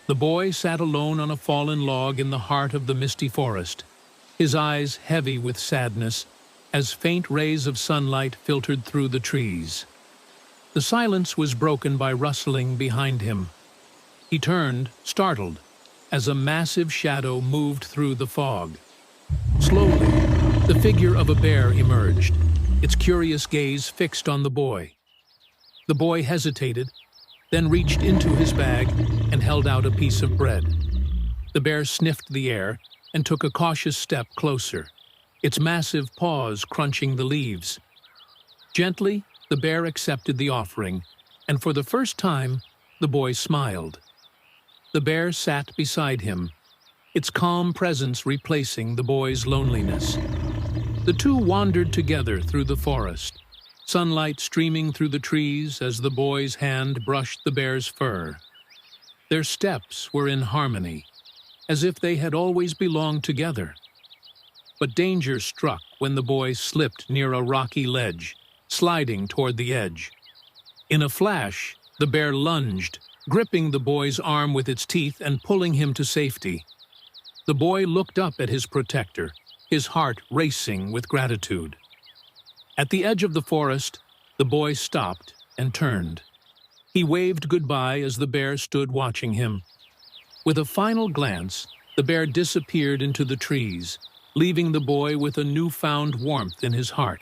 The boy sat alone on a fallen log in the heart of the misty forest, his eyes heavy with sadness as faint rays of sunlight filtered through the trees. The silence was broken by rustling behind him. He turned, startled, as a massive shadow moved through the fog. Slowly, the figure of a bear emerged, its curious gaze fixed on the boy. The boy hesitated, then reached into his bag and held out a piece of bread. The bear sniffed the air and took a cautious step closer, its massive paws crunching the leaves. Gently, the bear accepted the offering, and for the first time, the boy smiled. The bear sat beside him, its calm presence replacing the boy's loneliness. The two wandered together through the forest, sunlight streaming through the trees as the boy's hand brushed the bear's fur. Their steps were in harmony, as if they had always belonged together. But danger struck when the boy slipped near a rocky ledge, sliding toward the edge. In a flash, the bear lunged, gripping the boy's arm with its teeth and pulling him to safety. The boy looked up at his protector, his heart racing with gratitude. At the edge of the forest, the boy stopped and turned. He waved goodbye as the bear stood watching him. With a final glance, the bear disappeared into the trees, leaving the boy with a newfound warmth in his heart.